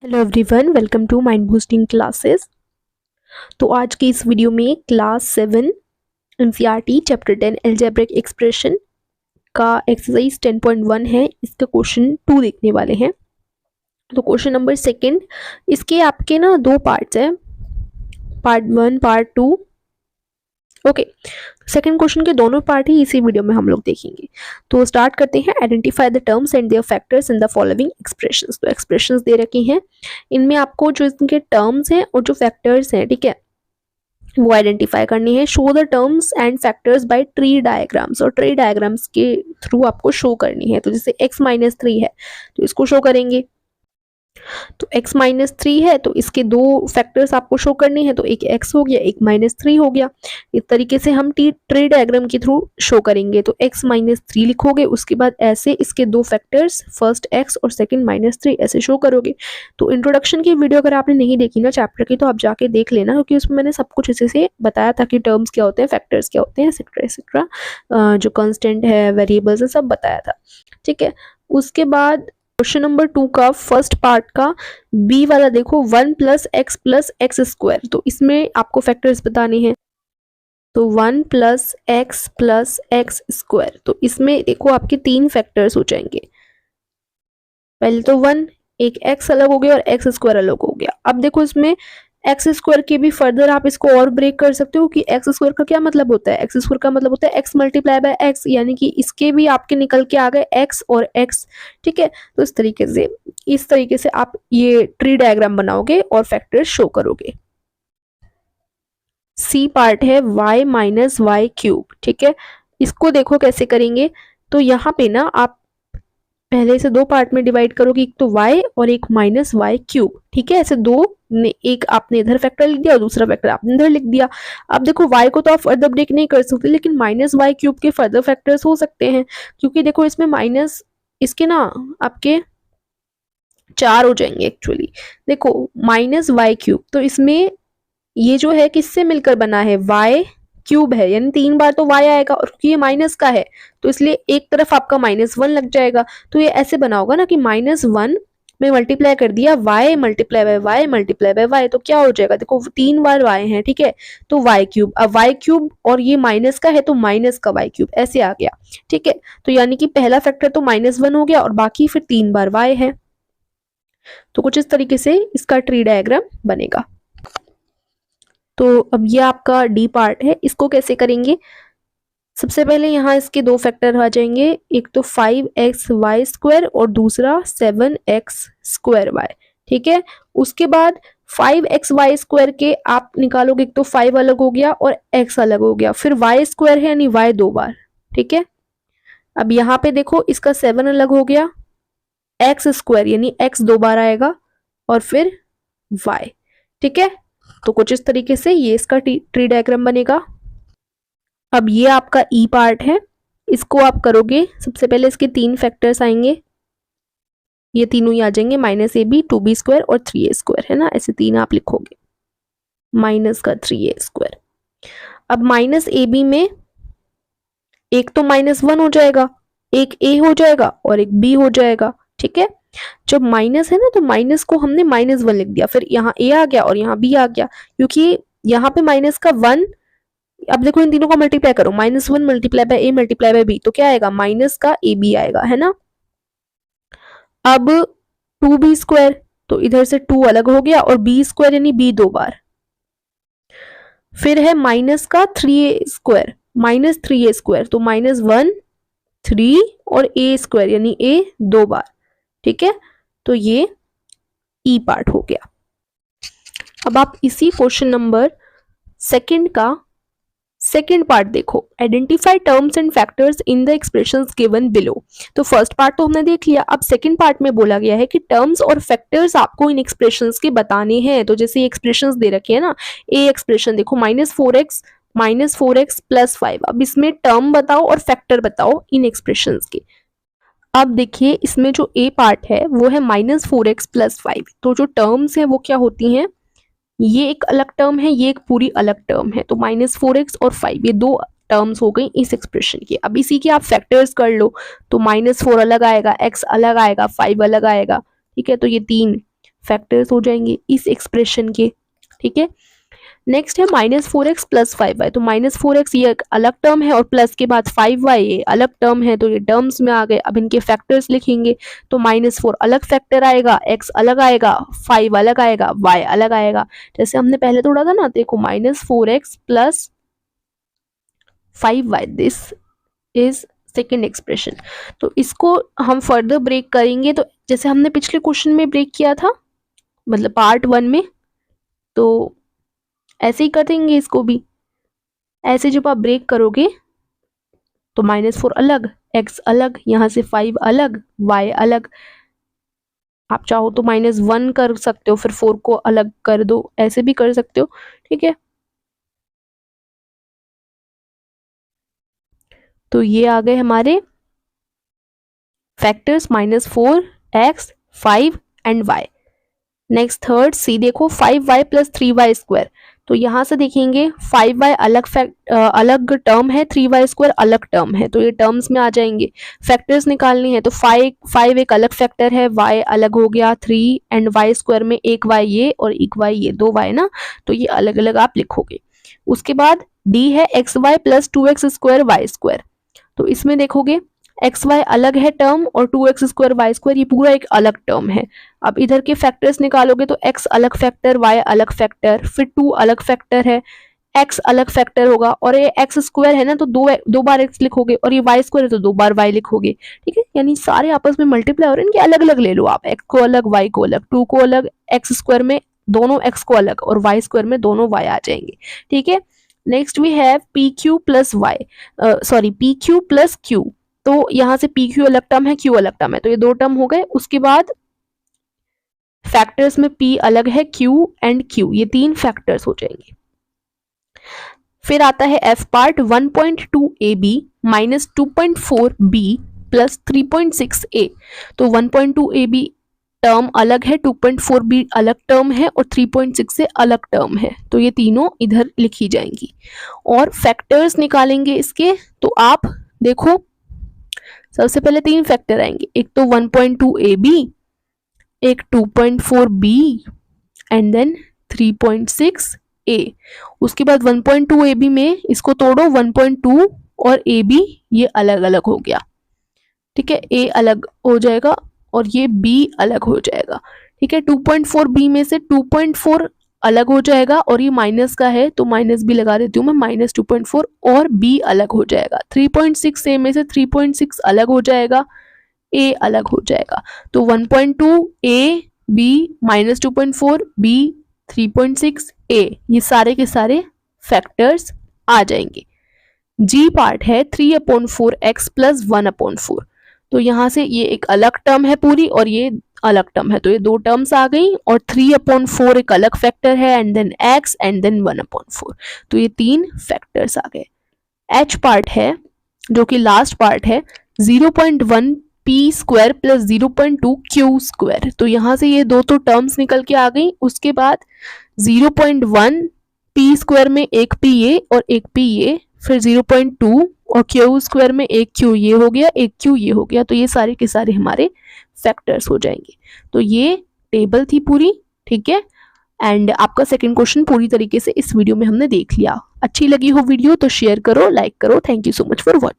Hello everyone, welcome to mind boosting classes. तो आज की इस वीडियो में class 7 NCERT chapter 10 algebraic expression का एक्सरसाइज 10.1 है। इसका क्वेश्चन 2 देखने वाले हैं। तो क्वेश्चन नंबर सेकंड, इसके आपके ना दो पार्ट्स हैं, part 1 part 2। Okay, second question के दोनों पार्ट ही इसी वीडियो में हम लोग देखेंगे। तो स्टार्ट करते हैं। Identify the terms and their factors in the following expressions. तो एक्सप्रेशंस दे रखे हैं, इनमें आपको जो इनके टर्म्स हैं और जो फैक्टर्स हैं, ठीक है, वो आइडेंटिफाई करनी है। Show the terms and factors bye tree diagrams, और ट्री डायग्राम्स के थ्रू आपको शो करनी है। तो जैसे x-3 है तो इसको शो करेंगे। तो x-3 है तो इसके दो फैक्टर्स आपको शो करने हैं, तो एक x हो गया, एक -3 हो गया। इस तरीके से हम ट्री डायग्राम के थ्रू शो करेंगे। तो x-3 लिखोगे, उसके बाद ऐसे इसके दो फैक्टर्स, फर्स्ट x और सेकंड -3, ऐसे शो करोगे। तो इंट्रोडक्शन की वीडियो अगर आपने नहीं देखी ना चैप्टर की, तो आप जाके देख लेना, क्योंकि उसमें मैंने सब कुछ अच्छे से बताया था कि टर्म्स क्या होते हैं, फैक्टर्स क्या होते हैं, एक्सेट्रा एक्सेट्रा, जो कांस्टेंट है, वेरिएबल्स है, सब बताया था। ठीक है, उसके बाद क्वेश्चन नंबर 2 का फर्स्ट पार्ट का बी वाला देखो, 1 + x+x²। तो इसमें आपको फैक्टर्स बताने हैं। तो 1 + x+x², तो इसमें देखो आपके 3 फैक्टर्स हो जाएंगे। पहले तो 1, एक x अलग हो गया और x² अलग हो गया। अब देखो इसमें x² के भी फर्दर आप इसको और ब्रेक कर सकते हो कि x² का क्या मतलब होता है। x² का मतलब होता है x × x, यानी कि इसके भी आपके निकल के आ गए x और x। ठीक है, तो इस तरीके से आप ये ट्री डायग्राम बनाओगे और फैक्टर शो करोगे। सी पार्ट है y - y³। ठीक है, इसको देखो कैसे करेंगे। तो यहाँ पे ना आप पहले से दो पार्ट में डिवाइड करोगे, एक तो y और एक -y³। ठीक है, ऐसे दो ने, एक आपने इधर फैक्टर लिख दिया और दूसरा फैक्टर आपने इधर लिख दिया। अब देखो y को तो आप फर्दर ब्रेक नहीं कर सकते, लेकिन -y³ के फर्दर फैक्टर्स हो सकते हैं, क्योंकि देखो इसमें माइनस इसके ना आपके 4 हो जाएंगे एक्चुअली। देखो -y³, तो इसमें ये जो है किससे मिलकर बना है, y³ है, यानी 3 बार तो y आएगा, और क्योंकि ये माइनस का है तो इसलिए एक तरफ आपका -1 लग जाएगा। तो ये ऐसे बना होगा ना कि -1 में मल्टीप्लाई कर दिया y × y, तो क्या हो जाएगा, देखो 3 बार y है। ठीक है, तो y³, अब y³ और ये माइनस का है तो माइनस का y³, ऐसे आ गया। ठीक है, तो यानी कि पहला फैक्टर तो -1 हो गया और बाकी फिर 3 बार y है। तो कुछ इस तरीके से इसका ट्री डायग्राम बनेगा। तो अब ये आपका डी पार्ट है, इसको कैसे करेंगे। सबसे पहले यहाँ इसके दो फैक्टर आ जाएंगे, एक तो 5xy² और दूसरा 7x²y। ठीक है, उसके बाद 5xy² के आप निकालोगे, एक तो 5 अलग हो गया और x अलग हो गया, फिर y² है यानी y 2 बार। ठीक है, अब यहाँ पे देखो इसका 7 अलग हो गया, x² यानी x 2 बार आएगा, और फिर y। ठीक है, तो कुछ इस तरीके से ये इसका ट्री डायग्राम बनेगा। अब ये आपका ई पार्ट है, इसको आप करोगे, सबसे पहले इसके 3 फैक्टर्स आएंगे, ये तीनों ही आ जाएंगे, -ab, 2b² और 3a², है ना, ऐसे 3 आप लिखोगे, माइनस का 3a²। अब -ab में एक तो -1 हो जाएगा, एक a हो जाएगा और एक b हो जाएगा। ठीक है, जब माइनस है ना तो माइनस को हमने -1 लिख दिया, फिर यहाँ a आ गया और यहाँ b आ गया, क्योंकि यहाँ पे माइनस का 1। अब देखो इन तीनों को मल्टीप्लाई करो, -1 × a × b, तो क्या आएगा, माइनस का ab आएगा, है ना। अब 2b², तो इधर से 2 अलग हो गया और b² यानी b 2 बार। फिर है माइनस का 3a², -3a², तो -1 3 और a² यानी a 2 बार। ठीक है, तो ये ई पार्ट हो गया। अब आप इसी क्वेश्चन नंबर सेकंड का सेकेंड पार्ट देखो, identify terms and factors in the expressions given below. तो फर्स्ट पार्ट तो हमने देख लिया, अब सेकेंड पार्ट में बोला गया है कि टर्म्स और फैक्टर्स आपको इन एक्सप्रेशंस के बताने हैं। तो जैसे एक्सप्रेशंस दे रखे हैं ना, ए एक्सप्रेशन देखो -4x + 5, अब इसमें टर्म बताओ और फैक्टर बताओ इन एक्सप्रेशंस के। अब देखिए इसमें जो ए पार्ट है वो है -4x + 5, तो जो टर्म्स हैं वो क्या होती हैं, ये एक अलग टर्म है, ये एक पूरी अलग टर्म है। तो -4x और 5 ये दो टर्म्स हो गई इस एक्सप्रेशन की। अब इसी के आप फैक्टर्स कर लो, तो -4 अलग आएगा, x अलग आएगा, 5 अलग आएगा। ठीक है, तो ये 3, फैक्टर्स हो जाएंगे इस एक्सप्रेशन के, ठीक है। नेक्स्ट है -4x + 5y। तो -4x ये एक अलग टर्म है और प्लस के बाद 5y ये अलग टर्म है, तो ये टर्म्स में आ गए। अब इनके फैक्टर्स लिखेंगे तो -4 अलग फैक्टर आएगा, x अलग आएगा, 5 अलग आएगा, y अलग आएगा। जैसे हमने पहले तोड़ा था ना, देखो -4x + 5y, this is second expression. तो इसको हम फर्दर ब्रेक करेंगे, तो जैसे हमने पिछले क्वेश्चन में ब्रेक किया था, मतलब पार्ट 1 में, तो ऐसे ही कर देंगे इसको भी। ऐसे जब आप ब्रेक करोगे तो -4 अलग, x अलग, यहाँ से 5 अलग, y अलग। आप चाहो तो -1 कर सकते हो, फिर 4 को अलग कर दो, ऐसे भी कर सकते हो, ठीक है। तो ये आ गए हमारे factors -4, x, 5 and y। Next third C देखो, 5y + 3y²। तो यहाँ से देखेंगे 5y अलग टर्म है, 3y² अलग टर्म है, तो ये टर्म्स में आ जाएंगे। फैक्टर्स निकालने हैं तो 5 एक अलग फैक्टर है, y अलग हो गया 3 एंड y² में एक y ये और एक y ये, 2 y ना, तो ये अलग अलग आप लिखोगे। उसके बाद d है xy + 2x² y²। तो इसमें देखोगे xy अलग है टर्म और 2x² y² ये पूरा एक अलग टर्म है। अब इधर के फैक्टर्स निकालोगे तो x अलग फैक्टर, y अलग फैक्टर, फिर 2 अलग फैक्टर है, x अलग फैक्टर होगा, और ये x² है ना, तो दो बार x लिखोगे, और ये y² है तो 2 बार y लिखोगे, ठीक है। यानी सारे आपस में मल्टीप्लाई हो रहे हैं, इनके अलग अलग ले लो आप, x को अलग, y को अलग, 2 को अलग, x² में दोनों x को अलग और y² में दोनों y आ जाएंगे, ठीक है। Next we have pq + y, sorry pq + q। तो यहाँ से pq अलग टर्म है, q अलग टर्म है, तो ये 2 टर्म हो गए। उसके बाद फैक्टर्स में p अलग है, q एंड q, ये 3 फैक्टर्स हो जाएंगे। फिर आता है f part, 1.2ab - 2.4b + 3.6a। तो 1.2ab टर्म अलग है, 2.4b अलग टर्म है और 3.6 से अलग टर्म है, तो ये तीनों इधर लिखी जाएंगी। और फैक्टर्स निकालेंगे इसके, तो आप देखो सबसे पहले 3 फैक्टर आएंगे, एक तो 1.2ab, एक 2.4b एंड देन 3.6a। उसके बाद 1.2ab में इसको तोड़ो, 1.2 और ab ये अलग अलग हो गया, ठीक है, a अलग हो जाएगा और ये b अलग हो जाएगा, ठीक है। 2.4b में से 2.4 अलग हो जाएगा और ये माइनस का है तो माइनस भी लगा देती हूँ मैं, -2.4 और b अलग हो जाएगा। 3.6a में से 3.6 अलग हो जाएगा, a अलग हो जाएगा। तो 1.2 a b -2.4 b 3.6 a, ये सारे के सारे फैक्टर्स आ जाएंगे। g पार्ट है 3/4 x + 1/4। तो यहाँ से ये एक अलग टर्म है पूरी और ये अलग टर्म है, तो ये 2 टर्म्स आ गई, और 3/4 एक अलग फैक्टर है and then x and then 1/4, तो ये 3 फैक्टर्स आ गए। h पार्ट है जो कि लास्ट पार्ट है, 0.1 p² + 0.2 q²। तो यहाँ से ये 2 तो टर्म्स निकल के आ गई। उसके बाद 0.1 p² में एक p ये और एक p ये, फिर 0.2 और q² में एक q ये हो गया, एक q ये हो गया, तो ये सारे के सारे हमारे फैक्टर्स हो जाएंगे। तो ये टेबल थी पूरी, ठीक है। एंड आपका सेकंड क्वेश्चन पूरी तरीके से इस वीडियो में हमने देख लिया। अच्छी लगी हो वीडियो तो शेयर करो, लाइक करो। Thank you so much for watching.